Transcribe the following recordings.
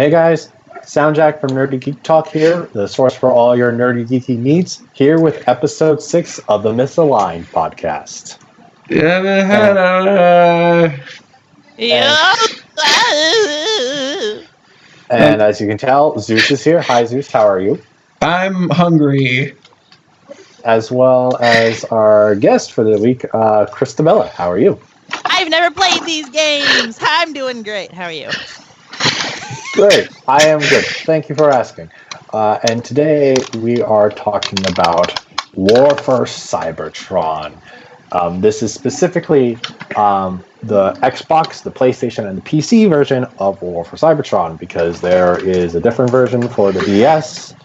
Hey guys, SoundJack from Nerdy Geek Talk here, the source for all your nerdy geeky needs, here with episode 6 of the Misaligned podcast. And as you can tell, Zeus is here. Hi Zeus, how are you? I'm hungry. As well as our guest for the week, Chrystabella. How are you? I've never played these games. I'm doing great. How are you? Great. I am good. Thank you for asking. And today we are talking about War for Cybertron. This is specifically the Xbox, the PlayStation, and the PC version of War for Cybertron, because there is a different version for the DS,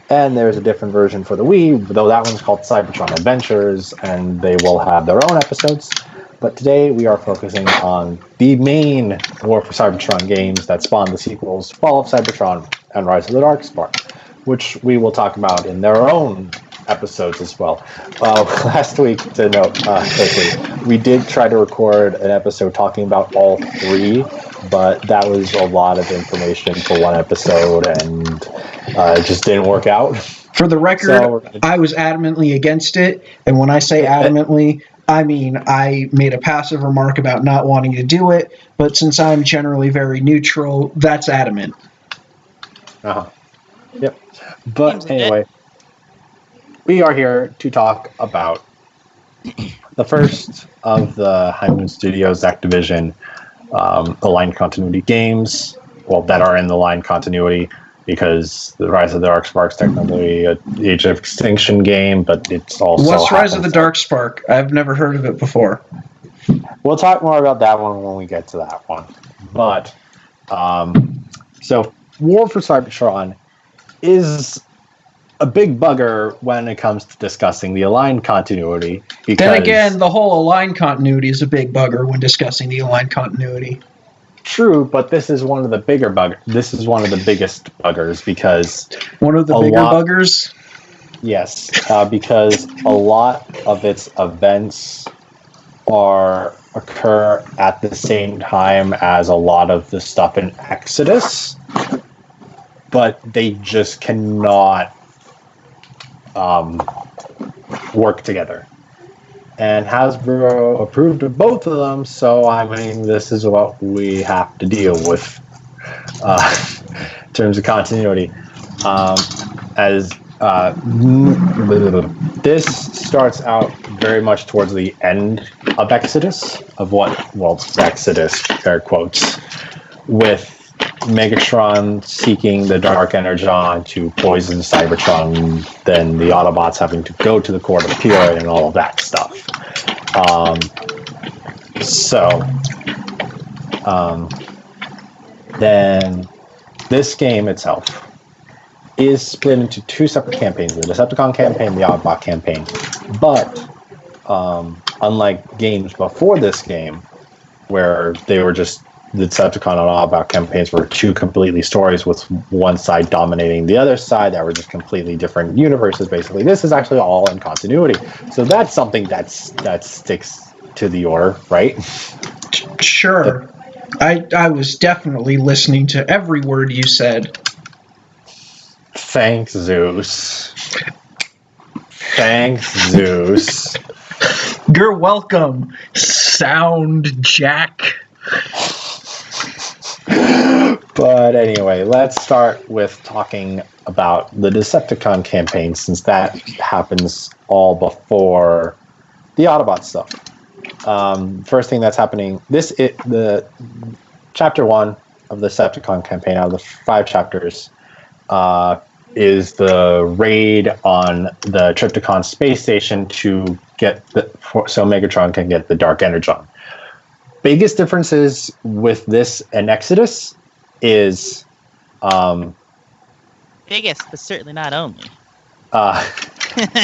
and there's a different version for the Wii, though that one's called Cybertron Adventures, and they will have their own episodes. But today we are focusing on the main War for Cybertron games that spawned the sequels, Fall of Cybertron and Rise of the Darkspark, which we will talk about in their own episodes as well. Last week, to note quickly, we did try to record an episode talking about all three, but that was a lot of information for one episode, and it just didn't work out. For the record, I was adamantly against it, and when I say adamantly, I mean I made a passive remark about not wanting to do it, but since I'm generally very neutral, that's adamant. Yep. But anyway, we are here to talk about the first of the Hyman Studios Activision aligned continuity games, well, that are in the line continuity, because the Rise of the Darkspark is technically an Age of Extinction game, but it's also... What's Rise of the Darkspark? I've never heard of it before. We'll talk more about that one when we get to that one. But, so, War for Cybertron is a big bugger when it comes to discussing the aligned continuity. Because then again, the whole aligned continuity is a big bugger when discussing the aligned continuity. True, but this is one of the bigger buggers. This is one of the biggest buggers because... One of the bigger buggers? Yes, because a lot of its events occur at the same time as a lot of the stuff in Exodus, but they just cannot work together. And Hasbro approved of both of them, so I mean, this is what we have to deal with in terms of continuity. This starts out very much towards the end of Exodus, Exodus, air quotes, with Megatron seeking the Dark Energon to poison Cybertron, then the Autobots having to go to the Court of Appeal and all of that stuff. Then this game itself is split into two separate campaigns, the Decepticon campaign and the Autobot campaign. But unlike games before this game, where they were just the Decepticon and Autobot campaigns were two completely stories with one side dominating the other side that were just completely different universes, basically. This is actually all in continuity. So that's something that sticks to the order, right? Sure. I was definitely listening to every word you said. Thanks, Zeus. Thanks, Zeus. You're welcome, SoundJack. But anyway, let's start with talking about the Decepticon campaign, since that happens all before the Autobot stuff. First thing that's happening, the chapter 1 of the Decepticon campaign, out of the 5 chapters, is the raid on the Trypticon space station to so Megatron can get the Dark Energon. Biggest differences with this and Exodus is biggest, but certainly not only.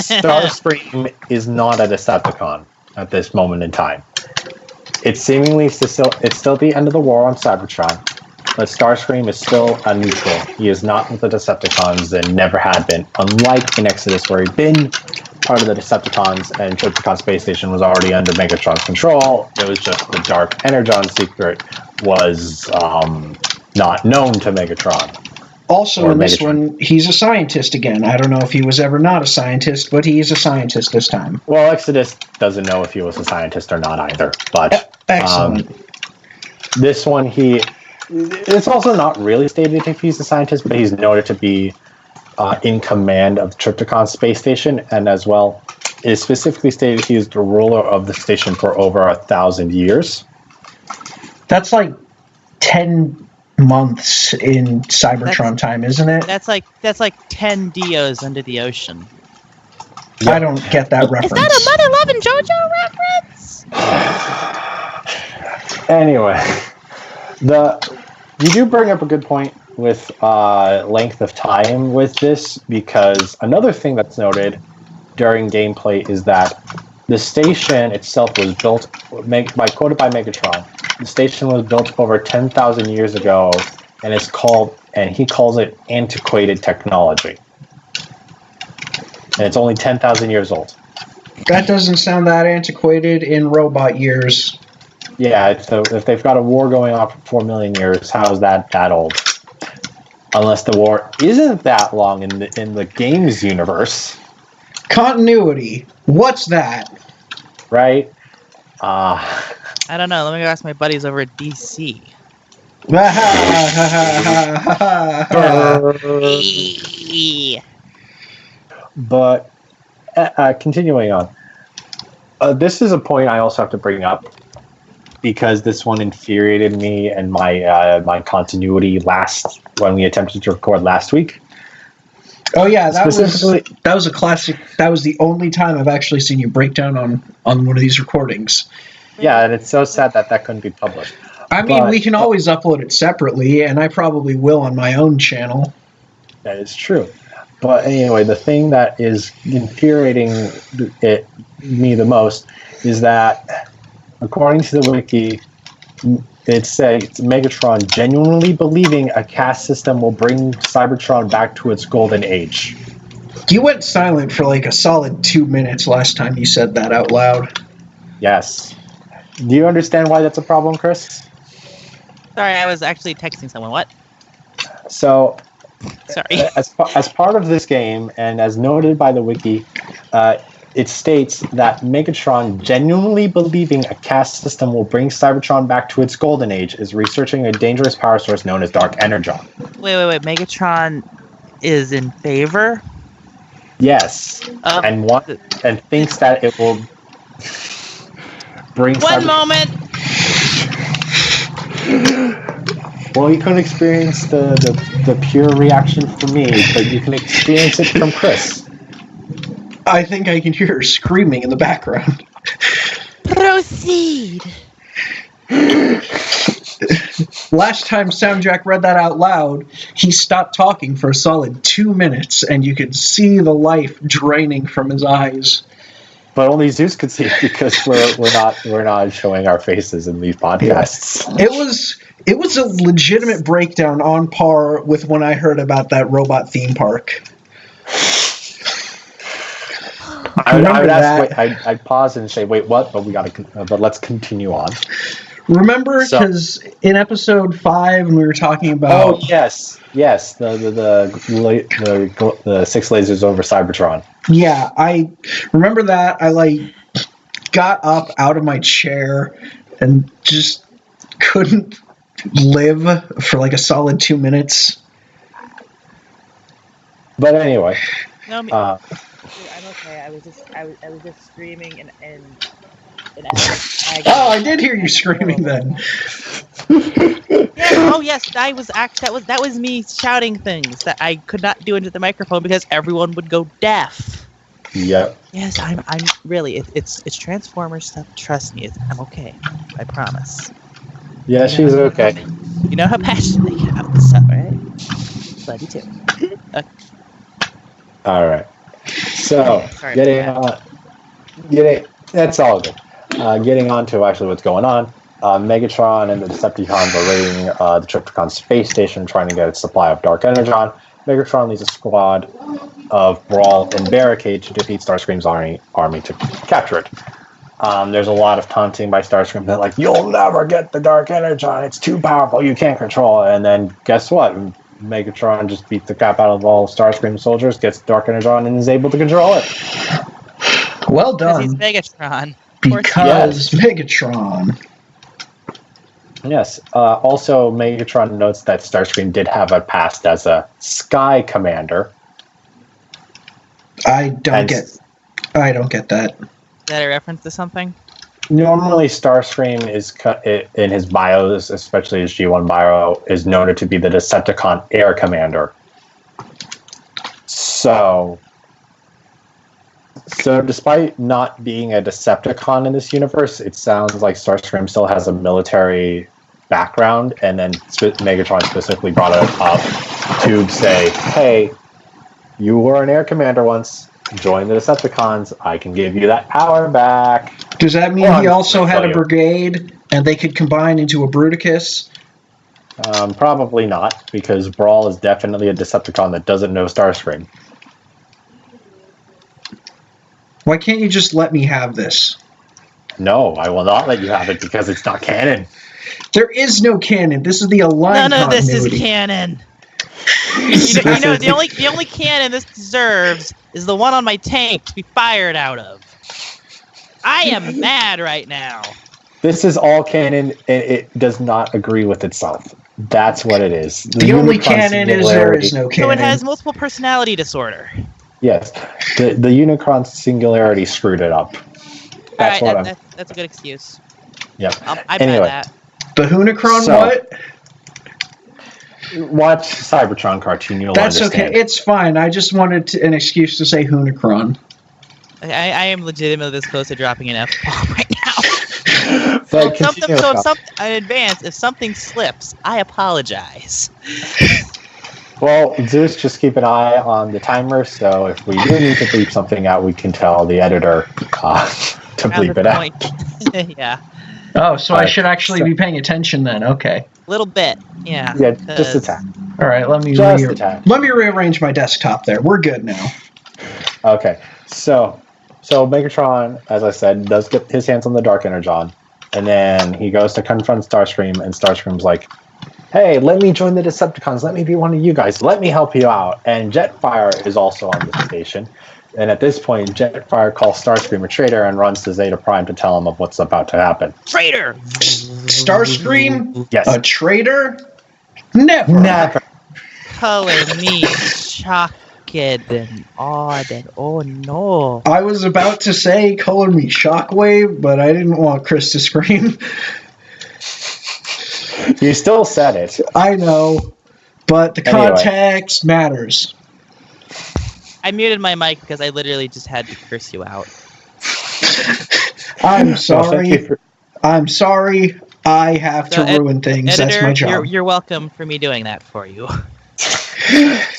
Starscream is not a Decepticon at this moment in time. It's seemingly still at the end of the war on Cybertron, but Starscream is still a neutral. He is not with the Decepticons and never had been, unlike in Exodus, where he'd been part of the Decepticons and Trypticon Space Station was already under Megatron's control. It was just the Dark Energon secret was not known to Megatron. Also, in this one, he's a scientist again. I don't know if he was ever not a scientist, but he is a scientist this time. Well, Exodus doesn't know if he was a scientist or not either. But excellent. This one, it's also not really stated if he's a scientist, but he's noted to be in command of the Trypticon space station, and as well, it is specifically stated he is the ruler of the station for over 1,000 years. That's like 10 months in Cybertron time, isn't it? That's like 10 Dios under the ocean. Yep. I don't get that reference. Is that a Mother-loving JoJo reference? Anyway, you do bring up a good point with length of time with this, because another thing that's noted during gameplay is that the station itself was built, quoted by Megatron, the station was built over 10,000 years ago, and he calls it antiquated technology. And it's only 10,000 years old. That doesn't sound that antiquated in robot years. Yeah, so if they've got a war going on for 4 million years, how is that old? Unless the war isn't that long in the games universe. Continuity. What's that? Right? I don't know. Let me go ask my buddies over at DC. But continuing on, this is a point I also have to bring up, because this one infuriated me and my continuity when we attempted to record last week. Oh yeah, that was a classic. That was the only time I've actually seen you break down on one of these recordings. Yeah, and it's so sad that couldn't be published. I mean, we can always upload it separately, and I probably will on my own channel. That is true. But anyway, the thing that is infuriating me the most is that, according to the wiki, it says Megatron genuinely believing a caste system will bring Cybertron back to its golden age. You went silent for like a solid 2 minutes last time you said that out loud. Yes. Do you understand why that's a problem, Chris? Sorry, I was actually texting someone. What? So, sorry. As part of this game, and as noted by the wiki, it states that Megatron genuinely believing a caste system will bring Cybertron back to its golden age is researching a dangerous power source known as Dark Energon. Wait. Megatron is in favor? Yes. And thinks that it will bring One moment! Well, you couldn't experience the pure reaction from me, but you can experience it from Chris. I think I can hear her screaming in the background. Proceed. Last time SoundJack read that out loud, he stopped talking for a solid 2 minutes, and you could see the life draining from his eyes. But only Zeus could see it, because we're not showing our faces in these podcasts. It was a legitimate breakdown on par with when I heard about that robot theme park. I'd pause and say, "Wait, what?" But but let's continue on. Remember, because in episode 5, when we were talking about... Oh, yes, the 6 lasers over Cybertron. Yeah, I remember that. I, got up out of my chair and just couldn't live for, a solid 2 minutes. But anyway... No, I'm okay. I was just screaming and oh, I did hear you screaming then. Yeah, oh yes, that was me shouting things that I could not do into the microphone because everyone would go deaf. Yep. Yes, I'm really it's Transformers stuff. Trust me, I'm okay. I promise. Yeah, she's okay. You know how passionate I get about this stuff, right? Love you too. Okay. All right. So, that's all good. Getting on to actually what's going on, Megatron and the Decepticons are raiding the Trypticon space station, trying to get its supply of Dark Energon. Megatron leads a squad of Brawl and Barricade to defeat Starscream's army to capture it. There's a lot of taunting by Starscream that like, you'll never get the Dark Energon. It's too powerful. You can't control it. And then guess what? Megatron just beats the crap out of all Starscream soldiers, gets Dark Energon, and is able to control it. Well done. He's Megatron. Because Megatron. Yes. Also, Megatron notes that Starscream did have a past as a Sky Commander. I don't get that. Is that a reference to something? Normally, Starscream is in his bios, especially his G1 bio, is noted to be the Decepticon Air Commander. So despite not being a Decepticon in this universe, it sounds like Starscream still has a military background, and then Megatron specifically brought it up to say, hey, you were an Air Commander once. Join the Decepticons. I can give you that power back. Does that mean he also had a brigade and they could combine into a Bruticus? Probably not, because Brawl is definitely a Decepticon that doesn't know Starscream. Why can't you just let me have this? No, I will not let you have it because it's not canon. There is no canon. This is the aligned None of this continuity. is canon. You know, the only cannon this deserves is the one on my tank to be fired out of. I am mad right now. This is all canon, and it does not agree with itself. That's what it is. The only canon is there is no canon. So it has multiple personality disorder. Yes. The Unicron Singularity screwed it up. That's that's a good excuse. Yep. I buy that. The Unicron what? Watch Cybertron cartoon, you'll understand. Okay. It's fine. I just wanted an excuse to say Unicron. I am legitimately this close to dropping an F-bomb right now. But in advance, if something slips, I apologize. Well, Zeus, just keep an eye on the timer, so if we do need to bleep something out, we can tell the editor to bleep it out. Yeah. Oh, so I should actually be paying attention then. Okay. A little bit, yeah. Yeah, just a tad. All right, let me rearrange my desktop there. We're good now. Okay, so Megatron, as I said, does get his hands on the Dark Energon, and then he goes to confront Starscream, and Starscream's like, hey, let me join the Decepticons. Let me be one of you guys. Let me help you out. And Jetfire is also on the station. And at this point, Jetfire calls Starscream a traitor and runs to Zeta Prime to tell him of what's about to happen. Traitor! Starscream? Yes. A traitor? Never. Color me shocked and odd and oh no. I was about to say color me Shockwave, but I didn't want Chris to scream. You still said it. I know, but the context matters. I muted my mic because I literally just had to curse you out. I'm sorry. I'm sorry. I have to ruin things. Editor, that's my job. You're welcome for me doing that for you.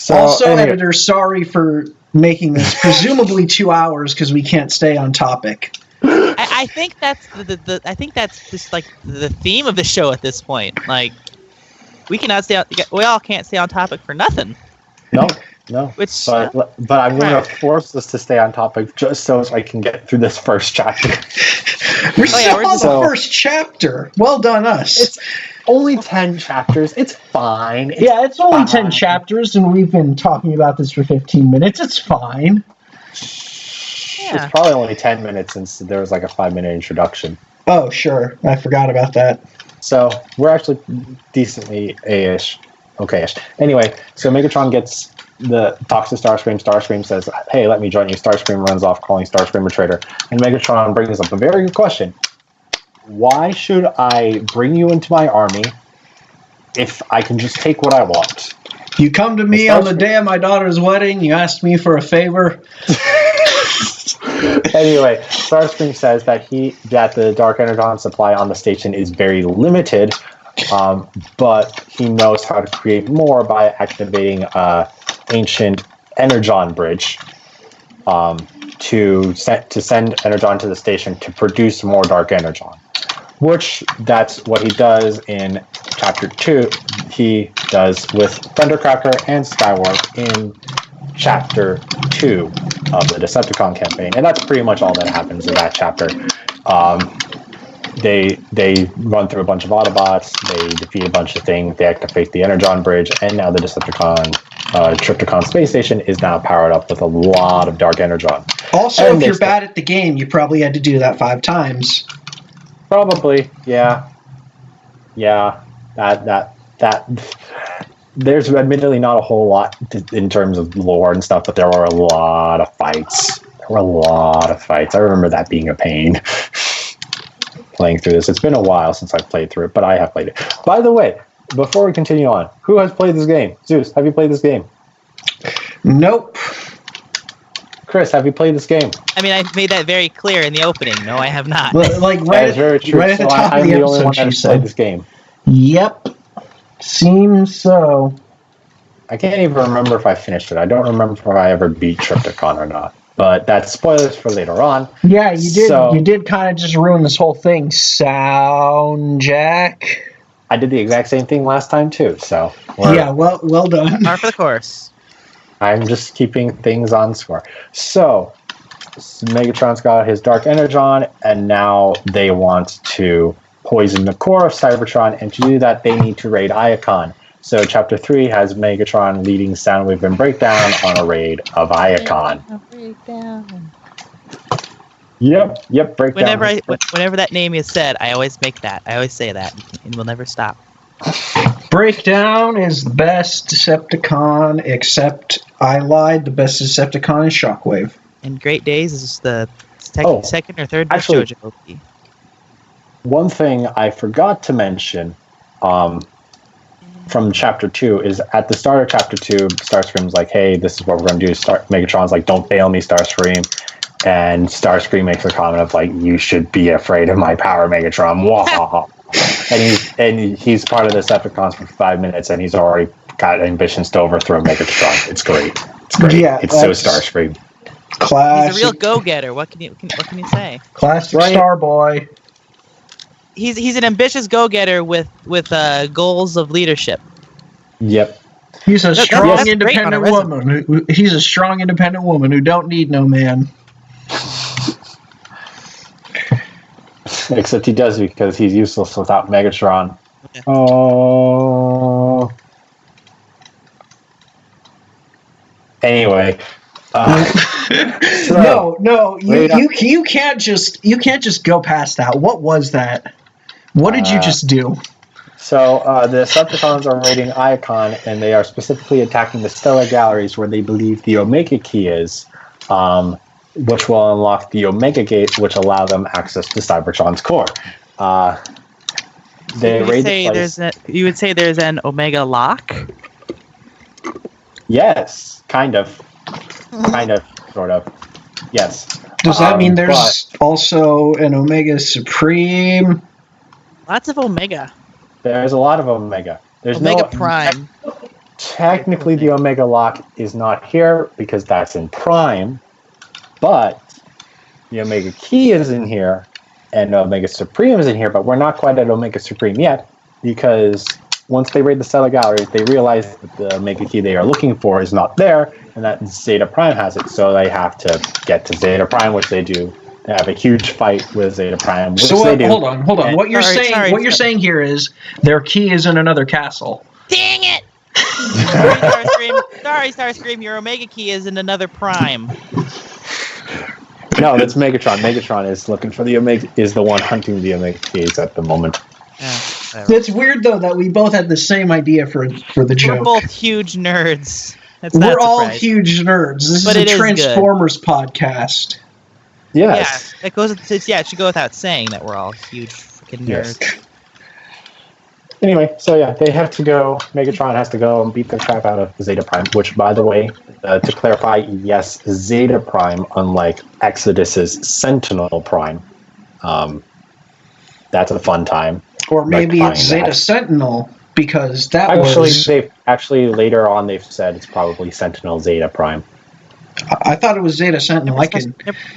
Editor, sorry for making this presumably 2 hours because we can't stay on topic. I think that's I think that's just like the theme of the show at this point. Like we all can't stay on topic for nothing. No. But I'm going to force us to stay on topic just so I can get through this first chapter. We're still on the first chapter. Well done, us. It's only 10 chapters. It's fine. It's only 10 chapters, and we've been talking about this for 15 minutes. It's fine. Yeah. It's probably only 10 minutes since there was like a 5-minute introduction. Oh, sure. I forgot about that. So we're decently A-ish. Okay-ish. Anyway, so Megatron talks to Starscream. Starscream says, hey, let me join you. Starscream runs off, calling Starscream a traitor. And Megatron brings up a very good question. Why should I bring you into my army if I can just take what I want? You come to me on the day of my daughter's wedding, you ask me for a favor. Anyway, Starscream says that the Dark Energon supply on the station is very limited, but he knows how to create more by activating ancient Energon bridge to send Energon to the station to produce more Dark Energon. Which that's what he does in Chapter 2. He does with Thundercracker and Skywarp in Chapter 2 of the Decepticon campaign. And that's pretty much all that happens in that chapter. They run through a bunch of Autobots, they defeat a bunch of things, they activate the Energon Bridge, and now the Trypticon space station is now powered up with a lot of Dark Energon. Also, if you're bad at the game, you probably had to do that 5 times. Probably, yeah. Yeah, that there's admittedly not a whole lot in terms of lore and stuff, but there were a lot of fights. I remember that being a pain. Playing through this. It's been a while since I've played through it, but I have played it. By the way, before we continue on, who has played this game? Zeus, have you played this game? Nope. Chris, have you played this game? I mean, I made that very clear in the opening. No, I have not. Like right at the top of the episode, she said. Played this game. Yep. Seems so. I can't even remember if I finished it. I don't remember if I ever beat Trypticon or not. But that's spoilers for later on. Yeah, you did. You did kind of just ruin this whole thing, SoundJack. I did the exact same thing last time too. So yeah, well done. Par for the course. I'm just keeping things on score. So Megatron's got his Dark Energon, and now they want to poison the core of Cybertron, and to do that, they need to raid Iacon. So Chapter 3 has Megatron leading Soundwave and Breakdown on a raid of Iacon. Breakdown. Yep, Breakdown. Whenever that name is said, I always make that. I always say that, and we'll never stop. Breakdown is the best Decepticon, except I lied. The best Decepticon is Shockwave. And Great Days is the second or third best actually, JoJo. One thing I forgot to mention, from Chapter 2 is at the start of Chapter 2, Starscream's like, hey, this is what we're going to do. Megatron's like, don't fail me, Starscream. And Starscream makes a comment of like, you should be afraid of my power, Megatron. and he's part of the Decepticons for 5 minutes, and he's already got ambitions to overthrow Megatron. It's great. Yeah, it's so Starscream. Classic. He's a real go-getter. What can you say? Classic Starboy. He's an ambitious go-getter with goals of leadership. Yep. He's a strong, independent woman. He's a strong, independent woman who don't need no man. Except he does, because he's useless without Megatron. Yeah. Oh. Anyway. No. You can't just go past that. What was that? What did you just do? So the Decepticons are raiding Iacon, and they are specifically attacking the Stellar Galleries, where they believe the Omega Key is, which will unlock the Omega Gate, which allow them access to Cybertron's core. You would say there's an Omega lock? Yes, kind of, sort of. Yes. Does that mean there's also an Omega Supreme? Lots of Omega. There's a lot of Omega. There's Omega Prime. Technically, the Omega lock is not here because that's in Prime, but the Omega Key is in here, and Omega Supreme is in here, but we're not quite at Omega Supreme yet, because once they raid the Stellar Galleries, they realize that the Omega Key they are looking for is not there, and that Zeta Prime has it, so they have to get to Zeta Prime, which they do. They have a huge fight with Zeta Prime, which they do. Hold on. What you're saying here is their key is in another castle. Dang it! Sorry, Starscream, your Omega Key is in another Prime. No, that's Megatron. Megatron is looking for the Omega, is the one hunting the Omega Keys at the moment. It's weird though that we both had the same idea for the joke. We're both huge nerds. We're all huge nerds. This is a Transformers podcast. Yes. Yeah, it should go without saying that we're all huge freaking nerds. Yes. Anyway, so yeah, they have to go. Megatron has to go and beat the crap out of Zeta Prime, which, by the way, to clarify, yes, Zeta Prime, unlike Exodus's Sentinel Prime. That's a fun time. Or maybe it's Zeta Sentinel, because that Actually, later on, they've said it's probably Sentinel Zeta Prime. I thought it was Zeta Sentinel.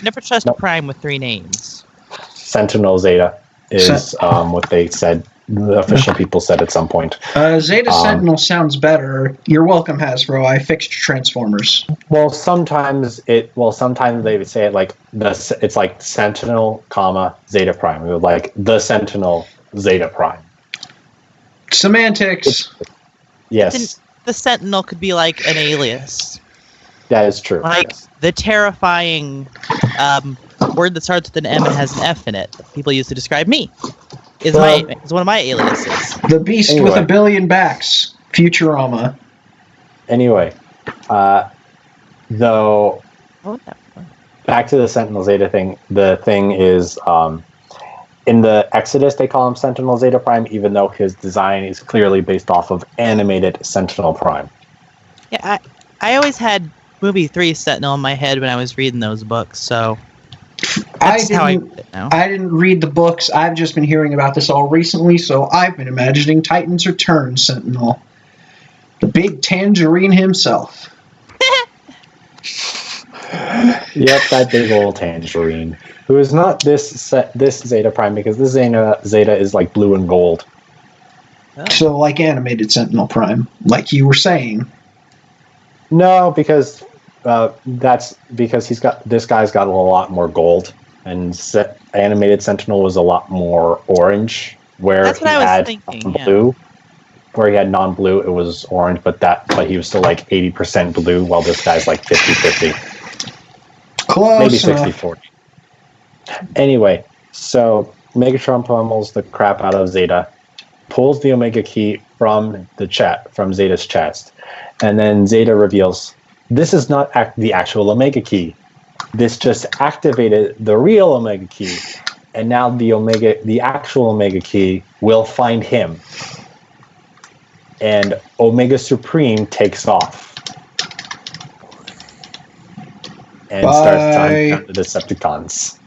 Never trust a Prime with 3 names. Sentinel Zeta is what they said the official people said at some point. Zeta Sentinel sounds better. You're welcome, Hasbro. I fixed Transformers. Well, sometimes they would say it like it's like Sentinel, Zeta Prime. We would like the Sentinel Zeta Prime. Semantics. Yes. The Sentinel could be like an alias. That is true. Like the terrifying word that starts with an M and has an F in it that people use to describe me. Is one of my aliases. The beast with a billion backs. Futurama. Anyway, though, back to the Sentinel Zeta thing. The thing is, in the Exodus, they call him Sentinel Zeta Prime, even though his design is clearly based off of animated Sentinel Prime. Yeah, I always had movie 3 Sentinel in my head when I was reading those books, so that's how I put it now. I didn't read the books. I've just been hearing about this all recently, so I've been imagining Titan's Return Sentinel. The big tangerine himself. Yep, that big old tangerine. Who is not this Zeta Prime, because this Zeta is like blue and gold. Oh. So like animated Sentinel Prime, like you were saying. No, because that's because this guy's got a lot more gold, and animated Sentinel was a lot more orange, where that's what he I was had thinking, blue. Where he had non-blue, it was orange, but he was still like 80% blue, while this guy's like 50-50. Close Maybe enough. 60-40. Anyway, so Megatron pummels the crap out of Zeta, pulls the Omega Key from Zeta's chest, and then Zeta reveals, this is not the actual Omega Key. This just activated the real Omega Key, and now the actual Omega Key will find him. And Omega Supreme takes off and starts hunting down the Decepticons.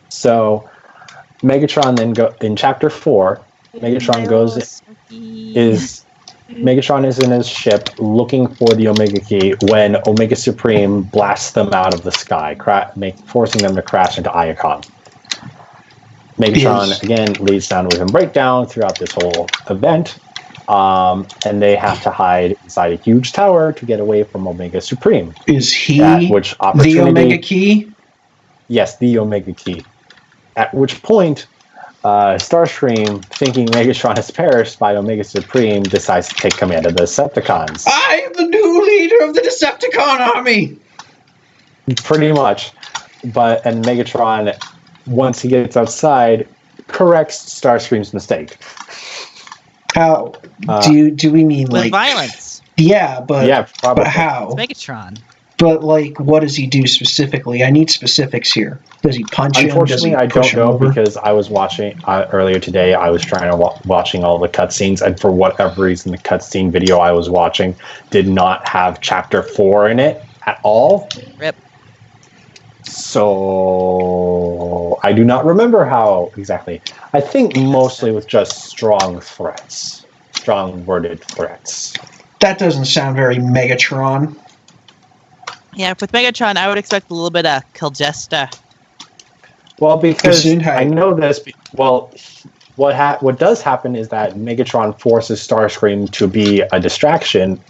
So Megatron then in Chapter 4, Megatron is in his ship looking for the Omega Key when Omega Supreme blasts them out of the sky, forcing them to crash into Iacon. Megatron, again, leads down with him breakdown throughout this whole event, and they have to hide inside a huge tower to get away from Omega Supreme. Is he the Omega Key? Yes, the Omega Key. At which point, Starscream, thinking Megatron has perished by Omega Supreme, decides to take command of the Decepticons. I am the new leader of the Decepticon army! Pretty much. And Megatron, once he gets outside, corrects Starscream's mistake. How? Do we mean with like violence? Yeah, but probably. But how? It's Megatron. But like, what does he do specifically? I need specifics here. Does he punch him? Unfortunately, Does he I push don't know him over? because I was watching earlier today. I was trying to watching all the cutscenes, and for whatever reason, the cutscene video I was watching did not have Chapter 4 in it at all. Rip. So I do not remember how exactly. I think mostly with just strong worded threats. That doesn't sound very Megatron. Yeah, with Megatron, I would expect a little bit of Kilgesta. Well, because I know this. Well, what does happen is that Megatron forces Starscream to be a distraction,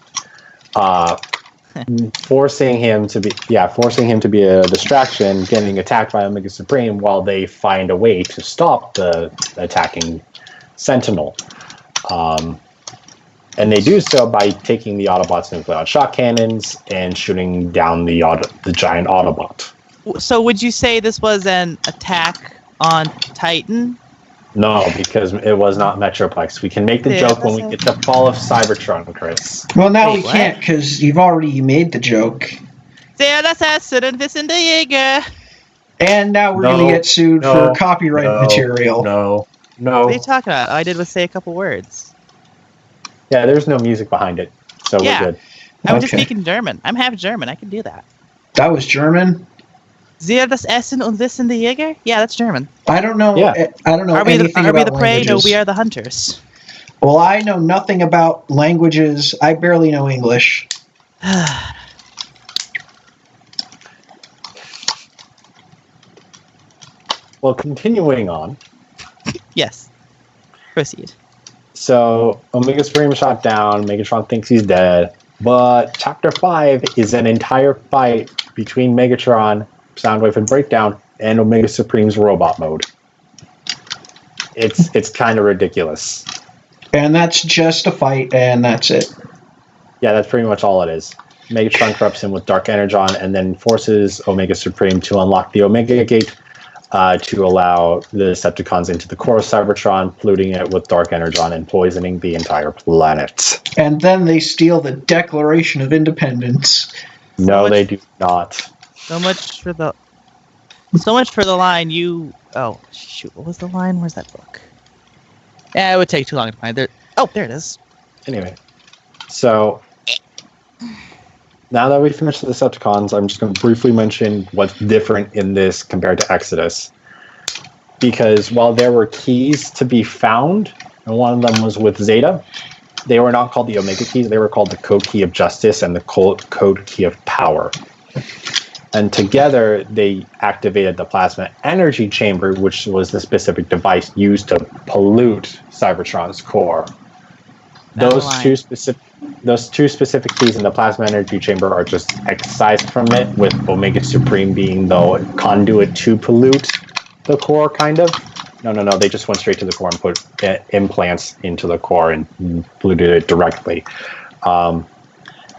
forcing him to be a distraction, getting attacked by Omega Supreme while they find a way to stop the attacking Sentinel. And they do so by taking the Autobots and without shock cannons and shooting down the giant Autobot. So would you say this was an attack on Titan? No, because it was not Metroplex. We can make the joke when we get the fall of Cybertron, Chris. Well, now we can't because you've already made the joke. Der Assassin and Wissen der Jäger. And now we're going to get sued for copyright material. No. What are you talking about? All I did was say a couple words. Yeah, there's no music behind it, so we're good. I was just speaking German. I'm half German. I can do that. That was German? Sie das Essen und Wissen der Jäger? Yeah, that's German. I don't know. Yeah. I don't know anything about Are we the prey? languages. No, we are the hunters. Well, I know nothing about languages. I barely know English. Well, continuing on. Yes. Proceed. So Omega Supreme shot down. Megatron thinks he's dead. But Chapter 5 is an entire fight between Megatron, Soundwave and Breakdown, and Omega Supreme's robot mode. It's kind of ridiculous. And that's just a fight, and that's it. Yeah, that's pretty much all it is. Megatron corrupts him with Dark Energon and then forces Omega Supreme to unlock the Omega Gate to allow the Decepticons into the core of Cybertron, polluting it with Dark Energon and poisoning the entire planet. And then they steal the Declaration of Independence. No, they do not. So much for the line you... Oh, shoot. What was the line? Where's that book? Yeah, it would take too long to find it. Oh, there it is. Anyway, so now that we finished the Decepticons, I'm just going to briefly mention what's different in this compared to Exodus. Because while there were keys to be found, and one of them was with Zeta, they were not called the Omega keys. They were called the Code Key of Justice and the Code Key of Power. And together, they activated the Plasma Energy Chamber, which was the specific device used to pollute Cybertron's core. Those two specific keys in the Plasma Energy Chamber are just excised from it, with Omega Supreme being the conduit to pollute the core, kind of. No, they just went straight to the core and put implants into the core and polluted it directly.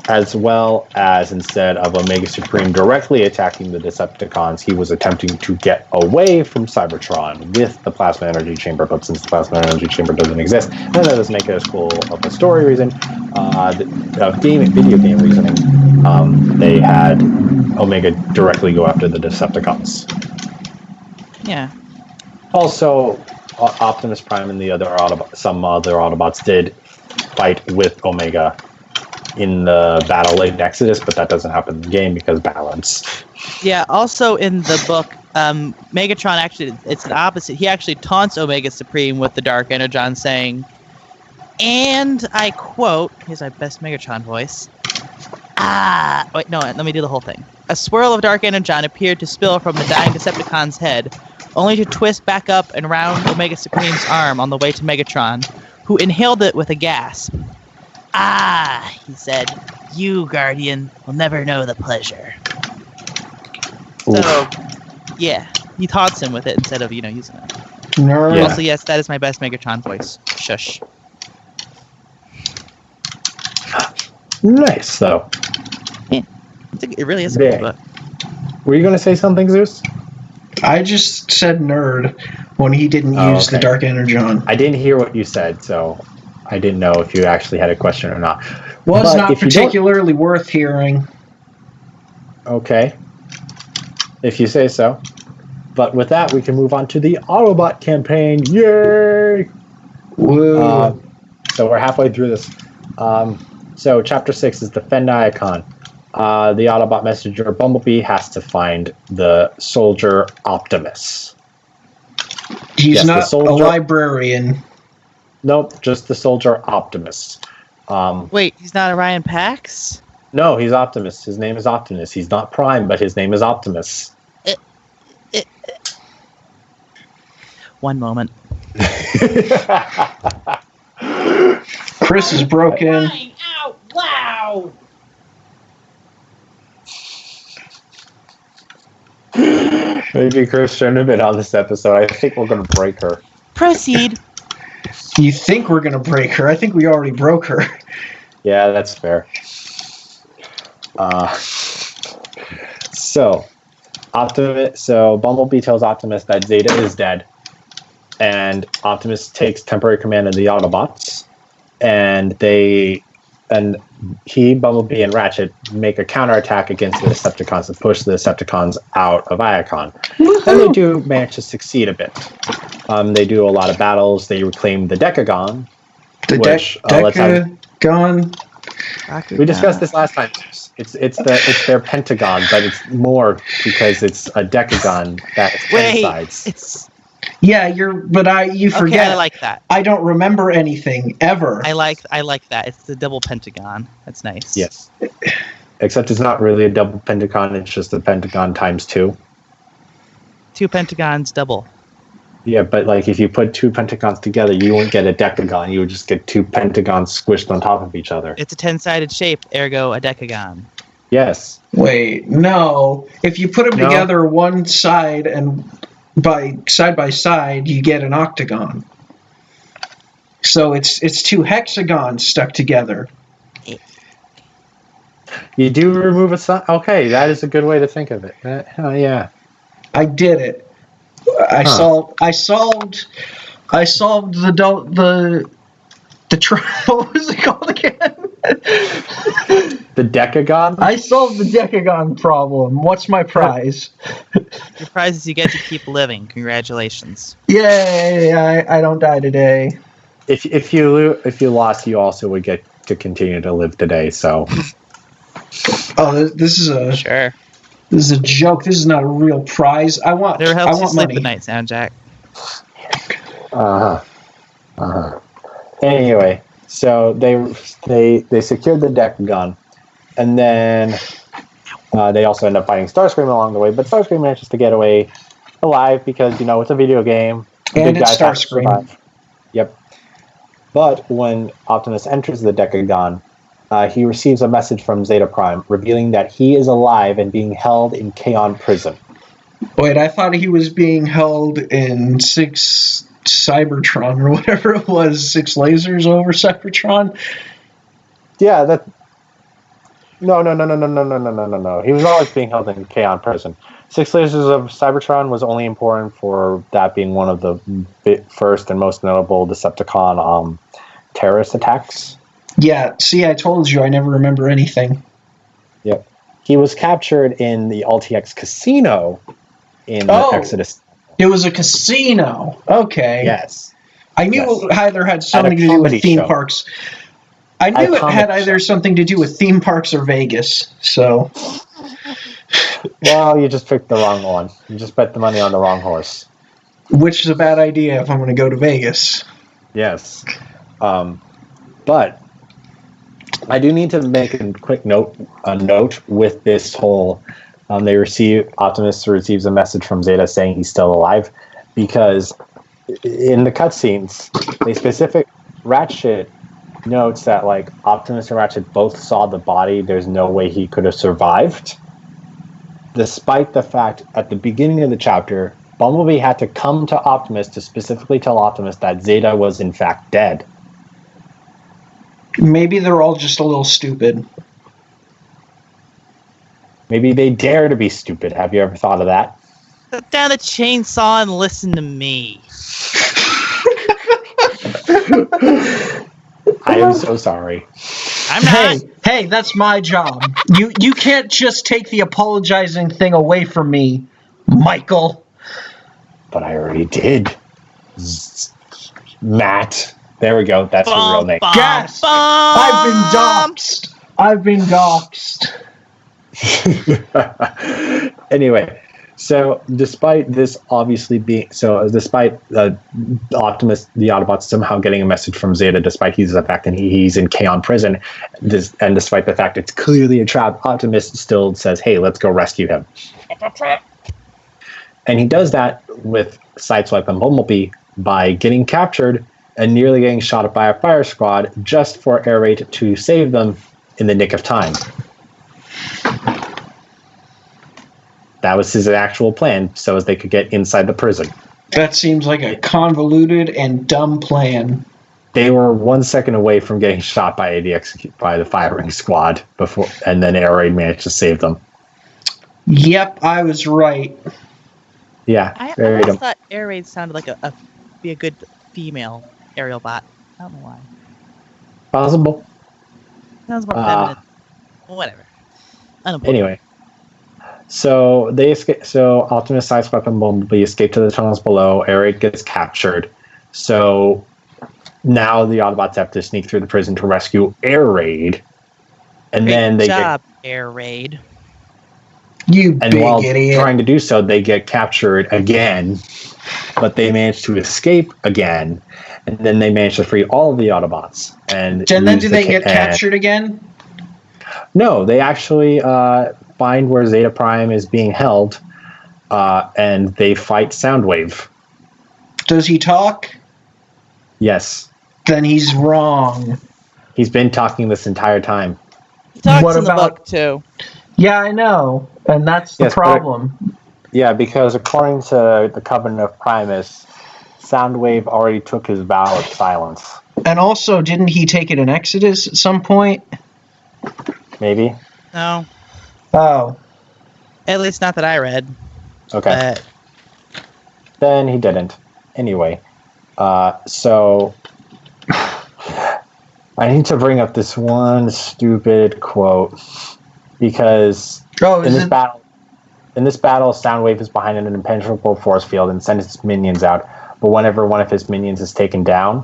As well as, instead of Omega Supreme directly attacking the Decepticons, he was attempting to get away from Cybertron with the Plasma Energy Chamber. But since the Plasma Energy Chamber doesn't exist, then that doesn't make it as cool of a story reason. Video game reasoning, they had Omega directly go after the Decepticons. Yeah. Also, Optimus Prime and some other Autobots did fight with Omega in the battle in Exodus, but that doesn't happen in the game because balance. Yeah, also in the book, Megatron actually, it's the opposite. He actually taunts Omega Supreme with the Dark Energon, saying, and I quote, here's my best Megatron voice, wait, no, let me do the whole thing. A swirl of Dark Energon appeared to spill from the dying Decepticon's head, only to twist back up and round Omega Supreme's arm on the way to Megatron, who inhaled it with a gasp. He said, you, Guardian, will never know the pleasure. Oof. So, yeah, he taunts him with it instead of, using it. Nerd. Yeah. Also, yes, that is my best Megatron voice. Shush. Nice, though. Yeah. It really is a cool book. Were you going to say something, Zeus? I just said nerd when he didn't use the Dark Energon. I didn't hear what you said, so I didn't know if you actually had a question or not. Was not particularly worth hearing. Okay. If you say so. But with that, we can move on to the Autobot campaign. Yay! Woo. So we're halfway through this. So Chapter 6 is Defend Icon. The Autobot messenger Bumblebee has to find the soldier Optimus. He's not a librarian. Nope, just the soldier Optimus. Wait, he's not Orion Pax? No, he's Optimus. His name is Optimus. He's not Prime, but his name is Optimus. One moment. Chris is broken. Crying out loud! Maybe Chris shouldn't have been on this episode. I think we're going to break her. Proceed. You think we're going to break her? I think we already broke her. Yeah, that's fair. So Bumblebee tells Optimus that Zeta is dead, and Optimus takes temporary command of the Autobots, and Bumblebee, and Ratchet make a counterattack against the Decepticons and push the Decepticons out of Iacon. And they do manage to succeed a bit. They do a lot of battles. They reclaim the Decagon. Decagon? We discussed this last time. It's their pentagon, but it's more because it's a decagon that it's 10 sides. Yeah, you forget. Okay, I like that. I don't remember anything ever. I like that. It's the double pentagon. That's nice. Yes. Except it's not really a double pentagon, it's just a pentagon times 2. 2 pentagons double. Yeah, but like if you put two pentagons together, you wouldn't get a decagon. You would just get two pentagons squished on top of each other. It's a 10-sided shape, ergo a decagon. Yes. Wait, no. If you put them together one side and side by side, you get an octagon. So it's two hexagons stuck together. You do remove a side. Okay, that is a good way to think of it. Yeah. I did it. I solved the what was it called again? The decagon? I solved the decagon problem. What's my prize? Your prize is you get to keep living. Congratulations. Yay! I don't die today. If you lost, you also would get to continue to live today. So. Oh, this is a sure. This is a joke. This is not a real prize. I want. Never helps I you want sleep money. at night, SoundJack. Anyway, so they secured the decagon, and then they also end up fighting Starscream along the way. But Starscream manages to get away alive because it's a video game. And it's Starscream. Yep. But when Optimus enters the decagon, he receives a message from Zeta Prime revealing that he is alive and being held in Kaon prison. Wait, I thought he was being held in 6 Cybertron or whatever it was, 6 lasers over Cybertron. Yeah, that. No. He was always being held in Kaon prison. 6 lasers of Cybertron was only important for that being one of the first and most notable Decepticon terrorist attacks. Yeah, see, I told you I never remember anything. Yep. He was captured in the LTX casino in the Exodus. It was a casino. Okay. Yes. I knew it either had something to do with theme parks. I knew it had either something to do with theme parks or Vegas, so. Well, you just picked the wrong one. You just bet the money on the wrong horse. Which is a bad idea if I'm going to go to Vegas. Yes. But I do need to make a quick note with this whole. Optimus receives a message from Zeta saying he's still alive, because in the cutscenes, Ratchet notes that like Optimus and Ratchet both saw the body. There's no way he could have survived, despite the fact at the beginning of the chapter, Bumblebee had to come to Optimus to specifically tell Optimus that Zeta was in fact dead. Maybe they're all just a little stupid. Maybe they dare to be stupid. Have you ever thought of that? Put down the chainsaw and listen to me. I am so sorry. I'm not. Hey, that's my job. You can't just take the apologizing thing away from me, Michael. But I already did. Matt. There we go. That's your real name. Gasp! I've been doxxed. Anyway, so despite this obviously being despite Optimus, the Autobots somehow getting a message from Zeta, despite the fact that he's in Kaon prison, and despite the fact it's clearly a trap, Optimus still says, "Hey, let's go rescue him." It's a trap. And he does that with Sideswipe and Bumblebee by getting captured and nearly getting shot up by a fire squad just for Air Raid to save them in the nick of time. That was his actual plan, so as they could get inside the prison. That seems like a convoluted and dumb plan. They were 1 second away from getting shot by the firing squad before, and then Air Raid managed to save them. Yep, I was right. Yeah, I always thought Air Raid sounded like be a good female aerial bot. I don't know why. Possible. Sounds more feminine. Whatever. Anyway, so they escape. So Optimus, Sideswipe, and Bumblebee escape to the tunnels below. Air Raid gets captured. So now the Autobots have to sneak through the prison to rescue Air Raid, and then they get Air Raid. While trying to do so, they get captured again, but they manage to escape again, and then they manage to free all of the Autobots. And then do they get captured again? No, they actually find where Zeta Prime is being held, and they fight Soundwave. Does he talk? Yes. Then he's wrong. He's been talking this entire time. He talks in the book, too. Yeah, I know. And that's the problem. Yeah, because according to the Covenant of Primus, Soundwave already took his vow of silence. And also, didn't he take it in Exodus at some point? Maybe. No. Oh. At least not that I read. Okay. Then he didn't. Anyway, so I need to bring up this one stupid quote because in this battle, Soundwave is behind an impenetrable force field and sends his minions out. But whenever one of his minions is taken down,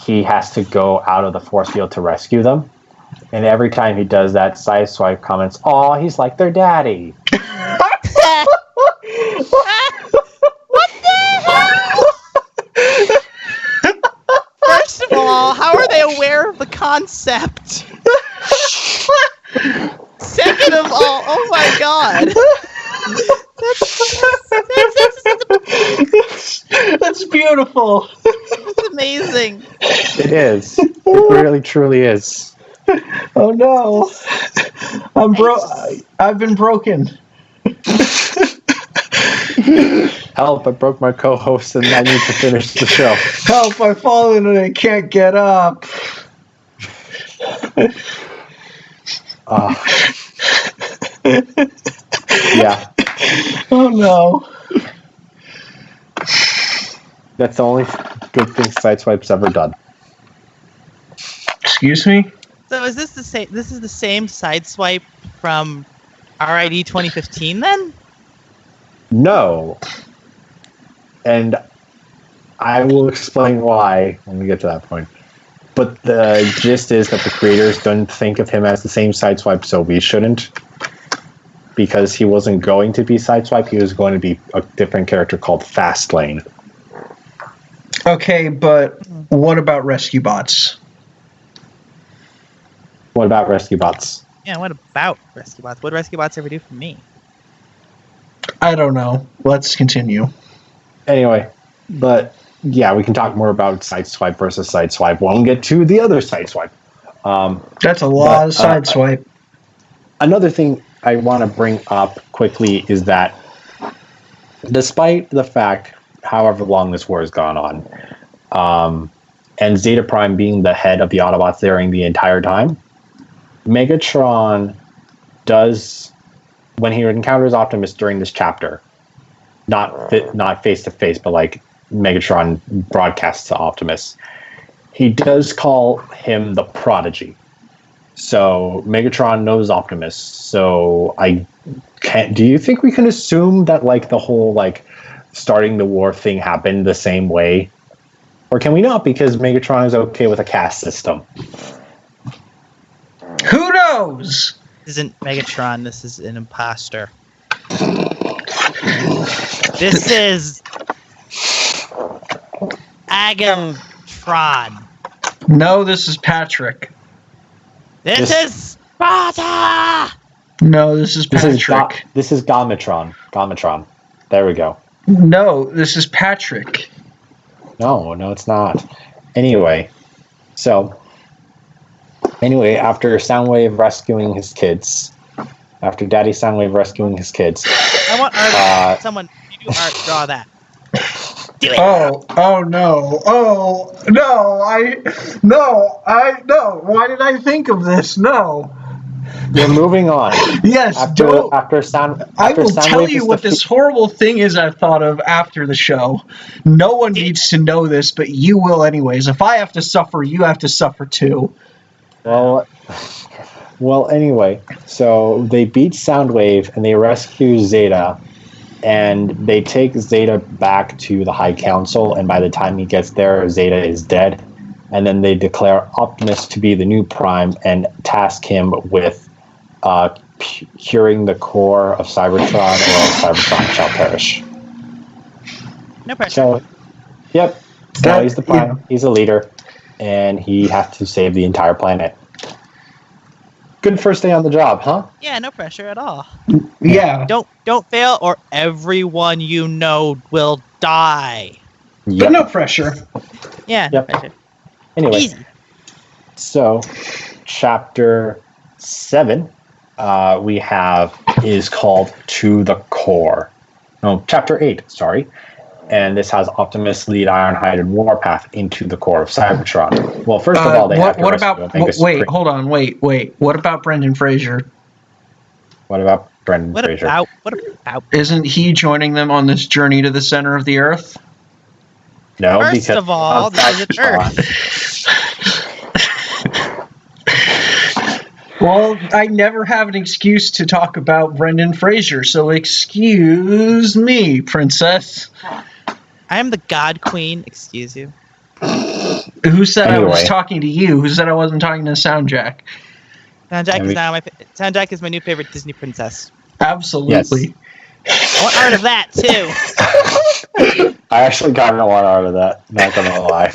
he has to go out of the force field to rescue them. And every time he does that, Sideswipe comments, "Aw, he's like their daddy." What the hell? First of all, how are they aware of the concept? Second of all, oh my god. That's beautiful. That's amazing. It is. It really, truly is. Oh no. I've been broken. Help, I broke my co-host and I need to finish the show. Help, I've fallen and I can't get up. Yeah. Oh no. That's the only good thing Sideswipe's ever done. Excuse me? So is this the same? This is the same Sideswipe from RID 2015 then? No. And I will explain why when we get to that point. But the gist is that the creators don't think of him as the same Sideswipe, so we shouldn't. Because he wasn't going to be Sideswipe, he was going to be a different character called Fastlane. Okay, but what about Rescue Bots? What about Rescue Bots? Yeah, what about Rescue Bots? What did Rescue Bots ever do for me? I don't know. Let's continue. Anyway, but yeah, we can talk more about Sideswipe versus Sideswipe when we get to the other Sideswipe. That's a lot of Sideswipe. Another thing I want to bring up quickly is that despite the fact, however long this war has gone on, and Zeta Prime being the head of the Autobots during the entire time, Megatron does, when he encounters Optimus during this chapter, not face to face, but like Megatron broadcasts to Optimus, he does call him the Prodigy. So Megatron knows Optimus. So do you think we can assume that like the whole like starting the war thing happened the same way? Or can we not, because Megatron is okay with a caste system? Who knows? This isn't Megatron, this is an imposter. This is Agamtron. No, this is Patrick. This is Sparta! No, this is Patrick. This is Gamatron. Gamatron. There we go. No, this is Patrick. No, it's not. Anyway, after Soundwave rescuing his kids, after Daddy Soundwave rescuing his kids, I want art. Someone, you do art, draw that. Do it. Oh no. Oh no, no. Why did I think of this? No. We're moving on. Yes, I will tell you what this horrible thing is I've thought of after the show. No one needs to know this, but you will anyways. If I have to suffer, you have to suffer too. Well, anyway, so they beat Soundwave and they rescue Zeta, and they take Zeta back to the High Council, and by the time he gets there, Zeta is dead. And then they declare Optimus to be the new Prime and task him with curing the core of Cybertron, or Cybertron shall perish. No pressure. So, yep. Now he's the Prime. Yeah. He's a leader, and he has to save the entire planet. Good first day on the job, huh? Yeah, no pressure at all. Yeah. Don't fail, or everyone you know will die. But no pressure. Yeah. Yep. Pressure. Anyway, Easy. so chapter 7 we have is called To the Core. No, chapter 8, sorry. And this has Optimus lead Ironhide and Warpath into the core of Cybertron. Well, first of all, they have to what rescue about Omega wait, Supreme. hold on, wait. What about Brendan Fraser? What about Brendan Fraser? What about? Isn't he joining them on this journey to the center of the Earth? No, First because of all, this is Earth. Well, I never have an excuse to talk about Brendan Fraser, so excuse me, princess. I am the God Queen. Excuse you. Who said I was Anyway. talking to you? Who said I wasn't talking to SoundJack? SoundJack is my new favorite Disney princess. Absolutely. I want art of that too. I actually got a lot out of that, not gonna lie.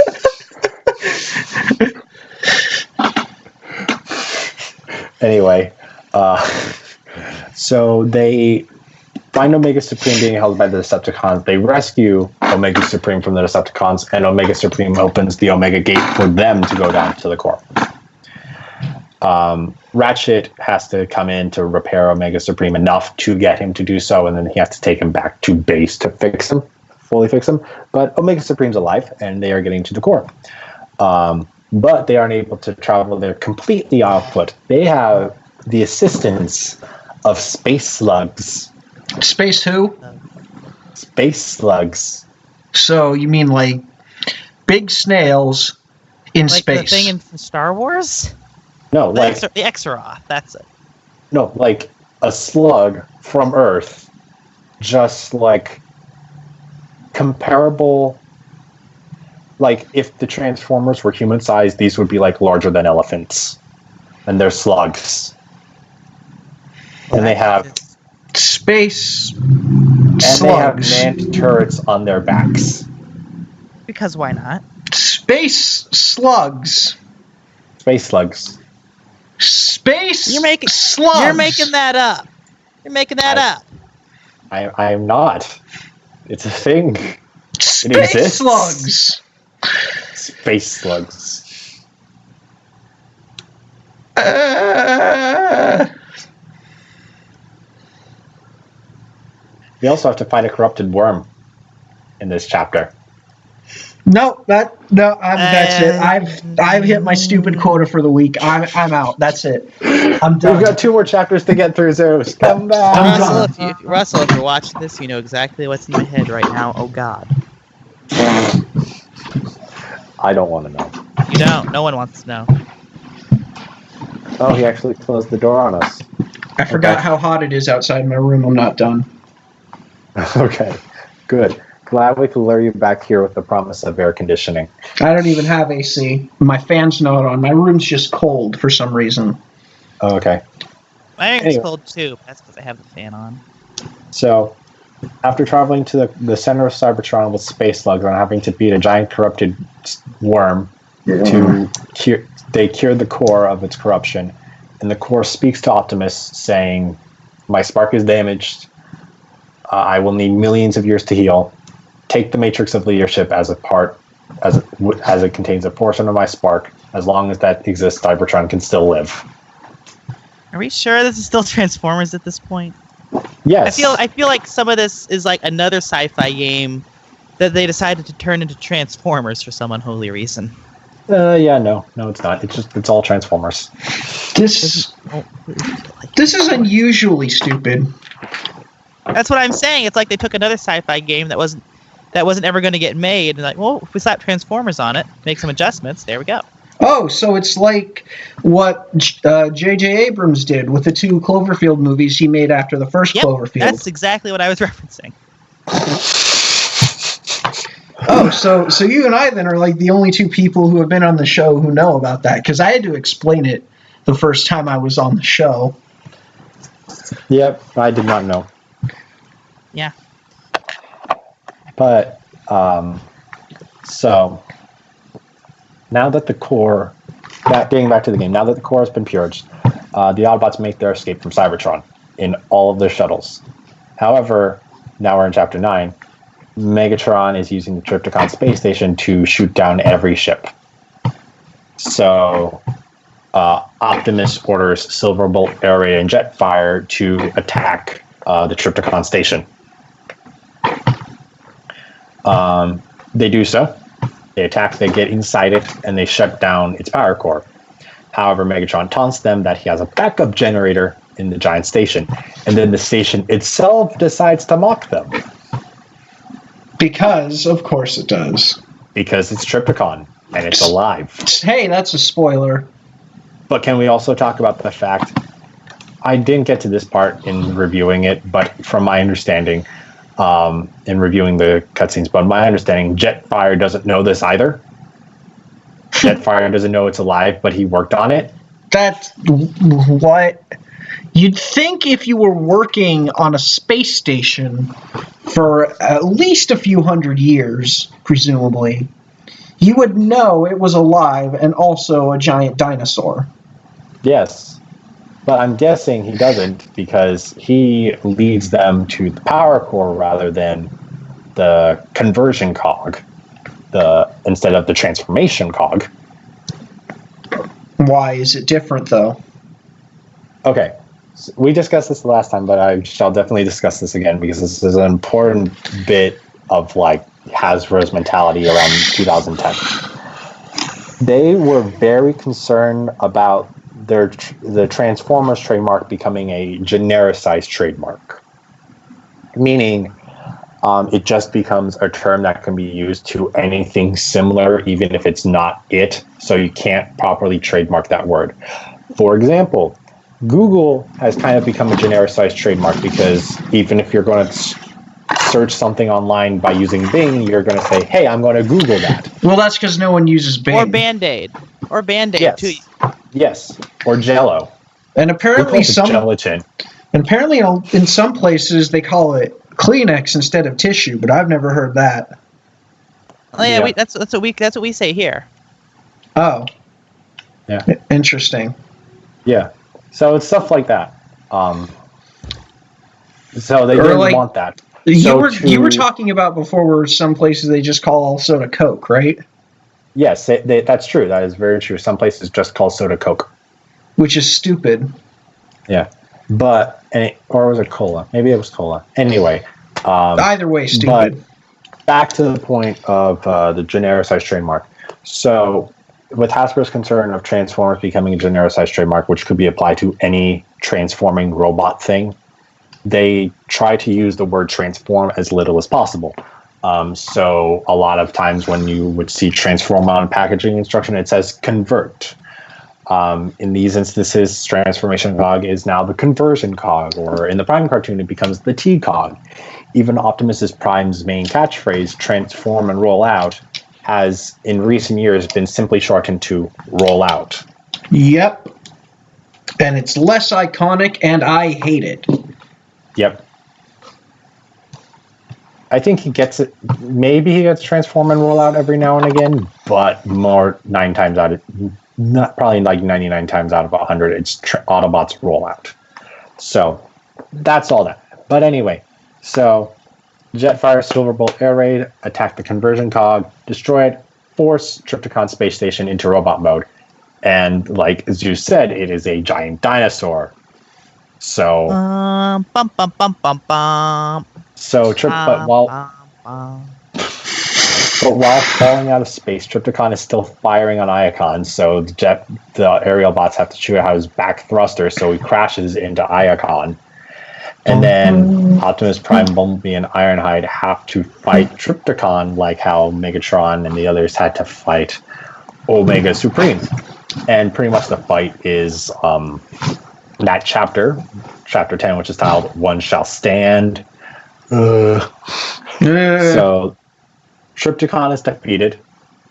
Anyway, so they find Omega Supreme being held by the Decepticons. They rescue Omega Supreme from the Decepticons, and Omega Supreme opens the Omega Gate for them to go down to the core. Ratchet has to come in to repair Omega Supreme enough to get him to do so, and then he has to take him back to base to fully fix him. But Omega Supreme's alive, and they are getting to the core. But they aren't able to travel there completely on foot. They have the assistance of space slugs. Space who? Space slugs. So you mean like big snails in Like space? the thing in Star Wars? No, The like Exaroth, that's it. no, like a slug from Earth, just like comparable. Like if the Transformers were human-sized, these would be like larger than elephants, and they're slugs. And they have Space they have slugs. manned turrets on their backs. Because why not? Space slugs. Space slugs. Space You're making slugs. You're making that up. You're making that up. I am not. It's a thing. Space exists. slugs. Space slugs. We also have to fight a corrupted worm in this chapter. That's it. I've hit my stupid quota for the week. I'm out. That's it. I'm done. We've got 2 more chapters to get through, Zeus. Come back. Russell, if you're watching this, you know exactly what's in my head right now. Oh God. I don't want to know. You don't. No one wants to know. Oh, he actually closed the door on us. I forgot how hot it is outside my room. I'm not done. Okay, good. Glad we could lure you back here with the promise of air conditioning. I don't even have AC. My fan's not on. My room's just cold for some reason. Oh, okay. My room's Anyway. cold too. That's because I have the fan on. So, after traveling to the center of Cybertron with space slugs and having to beat a giant corrupted worm they cured the core of its corruption. And the core speaks to Optimus, saying, "My spark is damaged. I will need millions of years to heal. Take the matrix of leadership as it contains a portion of my spark. As long as that exists, Cybertron can still live." Are we sure this is still Transformers at this point? Yes. I feel like some of this is like another sci-fi game that they decided to turn into Transformers for some unholy reason. No, it's not. It's all Transformers. This is unusually stupid. That's what I'm saying. It's like they took another sci-fi game that wasn't ever going to get made, and like, well, if we slap Transformers on it, make some adjustments, there we go. Oh, so it's like what J.J. Abrams did with the 2 Cloverfield movies he made after the first Yep, Cloverfield. that's exactly what I was referencing. Oh, so you and I then are like the only 2 people who have been on the show who know about that, because I had to explain it the first time I was on the show. Yep, I did not know. Yeah. But, so, now that the core, getting back to the game, now that the core has been purged, the Autobots make their escape from Cybertron in all of their shuttles. However, now we're in Chapter 9, Megatron is using the Trypticon space station to shoot down every ship. So Optimus orders Silverbolt, Air Raid, and Jetfire to attack the Trypticon station. They do so. They attack, they get inside it, and they shut down its power core. However, Megatron taunts them that he has a backup generator in the giant station, and then the station itself decides to mock them. Because, of course it does. Because it's Trypticon, and it's alive. Hey, that's a spoiler. But can we also talk about the fact, I didn't get to this part in reviewing it, but from my understanding, in reviewing the cutscenes, but my understanding, Jetfire doesn't know this either. Jetfire doesn't know it's alive, but he worked on it. That's what... You'd think if you were working on a space station for at least a few hundred years, presumably, you would know it was alive and also a giant dinosaur. Yes, but I'm guessing he doesn't because he leads them to the power core rather than the conversion cog, instead of the transformation cog. Why is it different, though? Okay. We discussed this the last time, but I shall definitely discuss this again because this is an important bit of like Hasbro's mentality around 2010. They were very concerned about the Transformers trademark becoming a genericized trademark, meaning it just becomes a term that can be used to anything similar, even if it's not it. So you can't properly trademark that word. For example, Google has kind of become a genericized trademark because even if you're going to search something online by using Bing, you're going to say, hey, I'm going to Google that. Well, that's because no one uses Bing. Or Band-Aid. Or Band-Aid, yes. too. Yes. Or Jello. And apparently gelatin. And apparently in some places they call it Kleenex instead of tissue, but I've never heard that. Oh yeah, that's what we say here. Oh. Yeah. Interesting. Yeah. So it's stuff like that. So they didn't want that. You were talking about before where some places they just call all soda Coke, right? Yes, that's true. That is very true. Some places just call soda Coke. Which is stupid. Yeah. But, or was it cola? Maybe it was cola. Anyway. Either way, stupid. But back to the point of the genericized trademark. So with Hasbro's concern of Transformers becoming a genericized trademark, which could be applied to any transforming robot thing, they try to use the word transform as little as possible. So a lot of times when you would see transform on packaging instruction, it says convert. In these instances, transformation cog is now the conversion cog, or in the Prime cartoon, it becomes the T cog. Even Optimus Prime's main catchphrase, transform and roll out, has in recent years been simply shortened to roll out. Yep. And it's less iconic, and I hate it. Yep. I think he gets it. Maybe he gets transform and roll out every now and again, but more 9 times out of, not probably like 99 times out of 100, it's Autobots roll out. So that's all that. But anyway, so Jetfire, Silverbolt, Air Raid, attack the conversion cog, destroy it, force Trypticon space station into robot mode. And like Zeus said, it is a giant dinosaur. So but while falling out of space, Trypticon is still firing on Iacon, so the aerial bots have to shoot out his back thruster, so he crashes into Iacon. And then Optimus Prime, Bumblebee, and Ironhide have to fight Trypticon, like how Megatron and the others had to fight Omega Supreme. And pretty much the fight is that chapter 10, which is titled One Shall Stand. So Trypticon is defeated.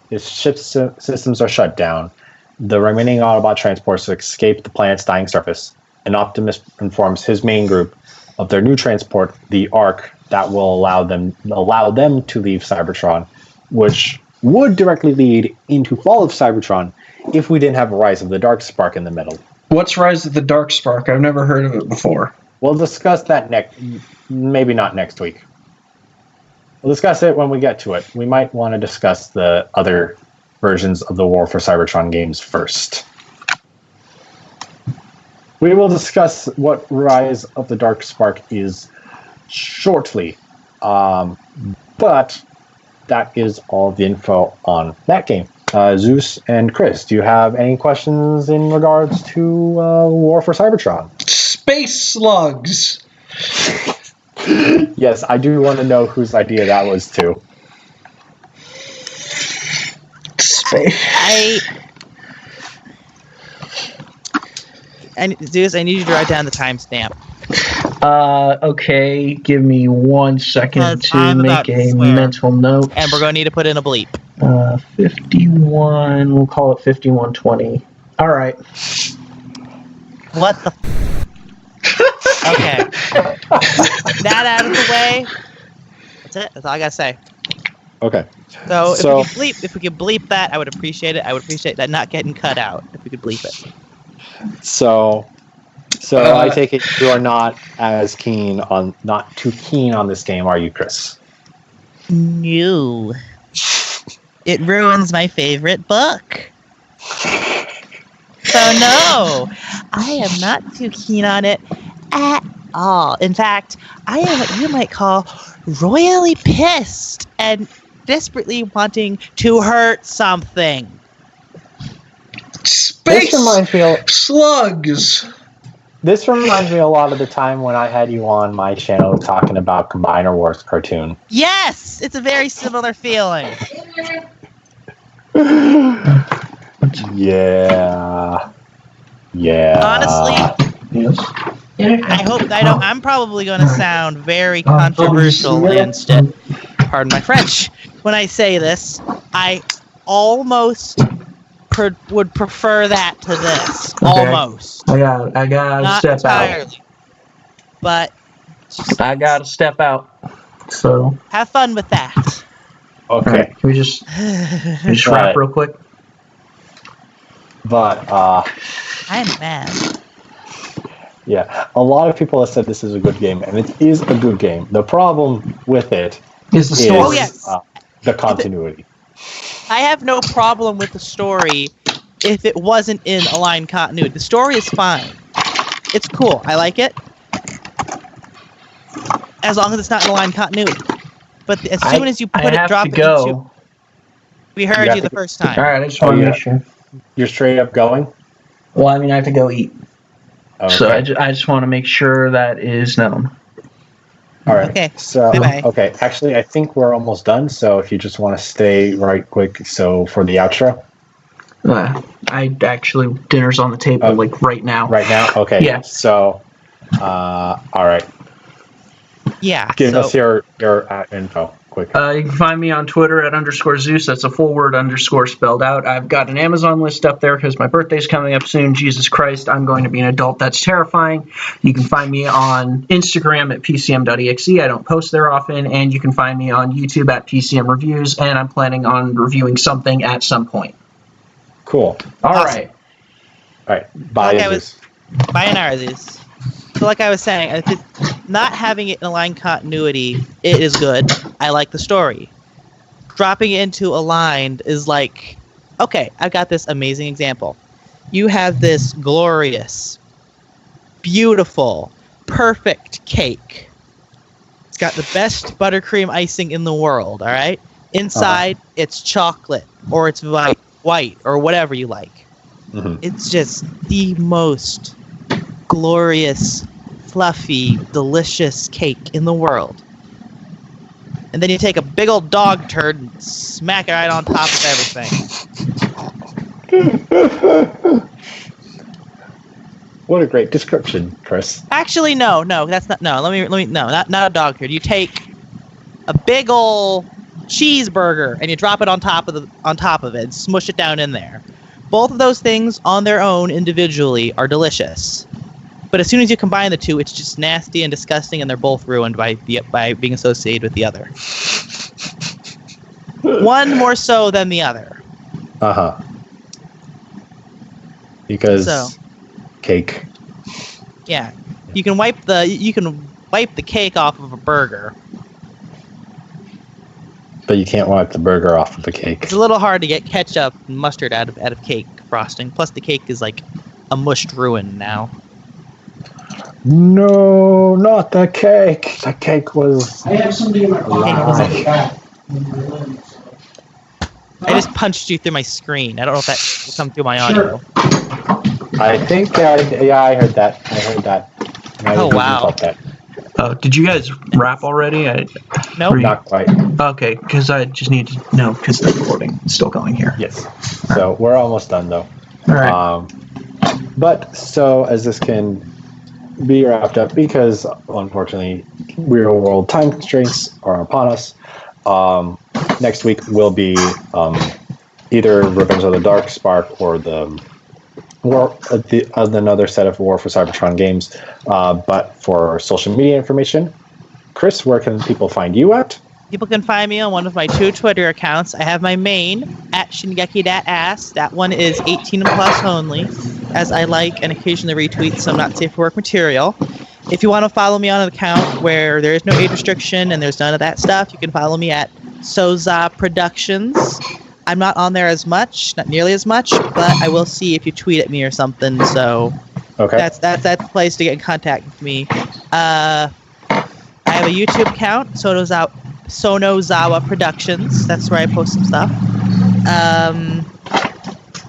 His ship systems are shut down. The remaining Autobot transports escape the planet's dying surface. And Optimus informs his main group of their new transport, the Ark, that will allow them to leave Cybertron, which would directly lead into Fall of Cybertron if we didn't have Rise of the Dark Spark in the middle. What's Rise of the Dark Spark? I've never heard of it before. We'll discuss that maybe not next week. We'll discuss it when we get to it. We might want to discuss the other versions of the War for Cybertron games first. We will discuss what Rise of the Dark Spark is shortly. But that is all the info on that game. Zeus and Chris, do you have any questions in regards to War for Cybertron? Space slugs! Yes, I do want to know whose idea that was too. Zeus, I need you to write down the timestamp. Okay, give me 1 second to make a mental note. And we're going to need to put in a bleep. 51, we'll call it 51:20. All right. What the Okay. That out of the way. That's it. That's all I got to say. Okay. So if we could bleep that, I would appreciate it. I would appreciate that not getting cut out if we could bleep it. So I take it you are not too keen on this game, are you, Chris? No. It ruins my favorite book. So no, I am not too keen on it at all. In fact, I am what you might call royally pissed and desperately wanting to hurt something. Space slugs! This reminds me a lot of the time when I had you on my channel talking about Combiner Wars cartoon. Yes! It's a very similar feeling. Yeah. Honestly, yes. I hope I don't. I'm probably going to sound very controversial and pardon my French when I say this. I almost would prefer that to this. Okay. Almost. I gotta not step entirely, out. But I gotta step out. So have fun with that. Okay. Right, can we just wrap real quick? But I'm mad. Yeah, a lot of people have said this is a good game, and it is a good game. The problem with it is the story. Oh, yes. The continuity. I have no problem with the story if it wasn't in aligned continuity. The story is fine. It's cool. I like it. As long as it's not in aligned continuity. But as soon as you drop it into... We heard you the first time. All right, I just want to make sure. You're straight up going? Well, I mean, I have to go eat. Okay. So I just want to make sure that is known. All right. Okay. So bye-bye. Okay. Actually, I think we're almost done. So if you just want to stay right quick, so for the outro. Dinner's on the table right now. Right now. Okay. Yeah. So, all right. Yeah. Give us your info quick. You can find me on Twitter at _Zeus. That's a full word _ spelled out. I've got an Amazon list up there because my birthday's coming up soon. Jesus Christ, I'm going to be an adult. That's terrifying. You can find me on Instagram at pcm.exe. I don't post there often. And you can find me on YouTube at PCM Reviews. And I'm planning on reviewing something at some point. Cool. All right. Bye, Zeus. So like I was saying, not having it in aligned continuity, it is good. I like the story. Dropping it into aligned is like, okay, I've got this amazing example. You have this glorious, beautiful, perfect cake. It's got the best buttercream icing in the world, all right? Inside, it's chocolate, or it's white, or whatever you like. Mm-hmm. It's just the most glorious, fluffy, delicious cake in the world. And then you take a big old dog turd and smack it right on top of everything. What a great description, Chris. Actually, no, that's not. No, let me. No, not a dog turd. You take a big old cheeseburger and you drop it on top of it and smush it down in there. Both of those things on their own individually are delicious. But as soon as you combine the two, it's just nasty and disgusting, and they're both ruined by being associated with the other. One more so than the other. Uh-huh. Because cake. Yeah. You can wipe the cake off of a burger. But you can't wipe the burger off of the cake. It's a little hard to get ketchup and mustard out of cake frosting. Plus, the cake is like a mushed ruin now. No, not the cake. The cake was. I have somebody in my pocket. I just punched you through my screen. I don't know if that will come through my audio. I think, I heard that. Oh, wow. Oh, did you guys wrap already? Nope. Not quite. Okay, because I just need to know because the recording is still going here. Yes. So we're almost done, though. All right. But so as this can be wrapped up, because unfortunately real world time constraints are upon us, next week will be either Revenge of the Dark Spark or the another set of War for Cybertron games. But for social media information, Chris, where can people find you at? People can find me on one of my 2 Twitter accounts. I have my main, at Shingeki.ass. That one is 18 and plus only, as I like and occasionally retweet some not safe for work material. If you want to follow me on an account where there is no age restriction and there's none of that stuff, you can follow me at Soza Productions. I'm not on there as much, not nearly as much, but I will see if you tweet at me or something. So that's the place to get in contact with me. I have a YouTube account, Sonozawa Productions. That's where I post some stuff.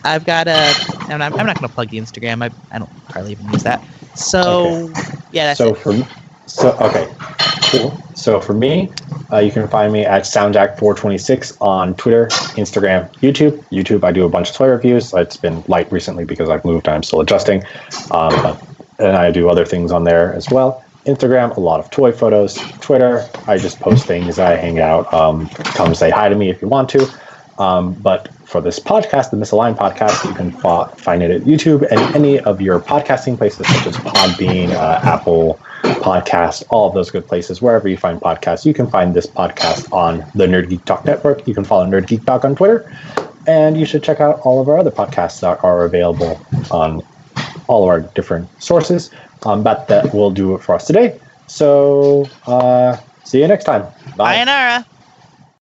I've got I'm not going to plug the Instagram. I don't hardly even use that. So yeah, that's it. Cool. So for me, you can find me at SoundJack426 on Twitter, Instagram, YouTube. YouTube, I do a bunch of toy reviews. It's been light recently because I've moved and I'm still adjusting. And I do other things on there as well. Instagram, a lot of toy photos. Twitter, I just post things. I hang out. Come say hi to me if you want to. But for this podcast, the Misaligned podcast, you can find it at YouTube and any of your podcasting places such as Podbean, Apple Podcast, all of those good places. Wherever you find podcasts, you can find this podcast on the Nerd Geek Talk Network. You can follow Nerd Geek Talk on Twitter. And you should check out all of our other podcasts that are available on all of our different sources. But that will do it for us today. So see you next time. Bye. Sayonara.